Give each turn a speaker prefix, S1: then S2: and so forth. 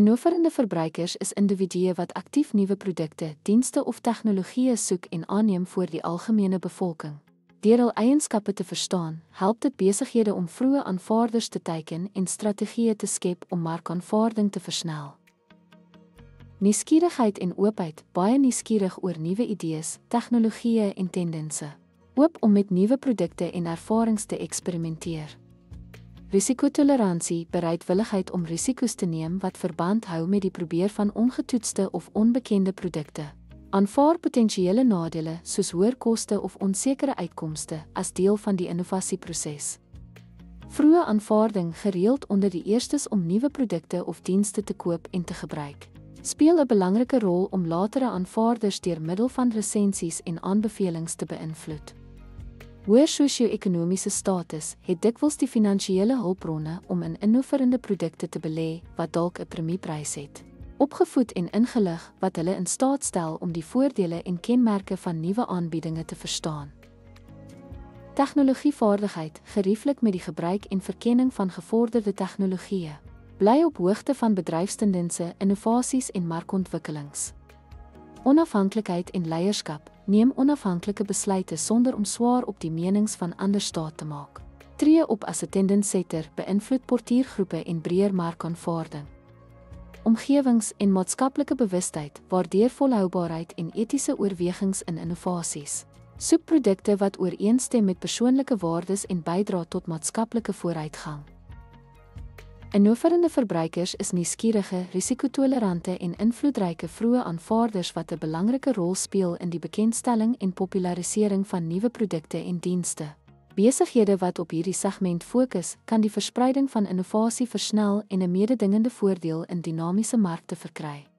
S1: Innoverende verbruikers is individue wat aktief nuwe produkte, dienste of tegnologieë soek en aanneem voor die algemene bevolking. Deur hul eienskappe te verstaan, help dit besighede om vroeë aanvaarders te teiken en strategieë te skep om markaanvaarding te versnel. Nuuskierigheid en oopheid, baie nuuskierig oor nuwe idees, tegnologieë en tendense. Oop om met nuwe produkte en ervarings te eksperimenteer. Risikotoleransie, bereidwilligheid om risiko's te neem wat verband hou met die probeer van ongetoetste of onbekende produkte. Aanvaar potensiële nadele soos hoër koste of onsekere uitkomste as deel van die innovatieproses. Vroeë aanvaarding gereeld onder die eerstes om nuwe produkte of dienste te koop en te gebruik. Speel 'n belangrike rol om latere aanvaarders deur middel van resensies en aanbevelings te beïnvloed. Hoër sosio-ekonomiese status het dikwels die finansiële hulpbronne om in innoverende produkte te belê wat dalk 'n premieprys het. Opgevoed en ingelig wat hulle in staat stel om die voordele en kenmerke van nuwe aanbiedinge te verstaan. Tegnologievaardigheid, gerieflik met die gebruik en verkenning van gevorderde tegnologieë. Bly op hoogte van bedryfstendense, innovasies en markontwikkelings. Onafhanklikheid en leierskap, neem onafhanklike besluite sonder om swaar op die menings van ander staat te maak. Tree op as 'n tendenssetter, beïnvloed portiergroepe en breër markaanvaarding. Omgewings- en maatskaplike bewustheid, waardeur volhoubaarheid en etiese oorwegings in innovasies. Soek produkte wat ooreenstem met persoonlike waardes en bydra tot maatskaplike vooruitgang. Innoverende verbruikers is nuuskierige, risikotolerante en invloedryke vroeë aanvaarders wat 'n belangrike rol speel in die bekendstelling en popularisering van nuwe produkte en dienste. Besighede wat op hierdie segment fokus, kan die verspreiding van innovasie versnel en 'n mededingende voordeel in dinamiese markte verkry.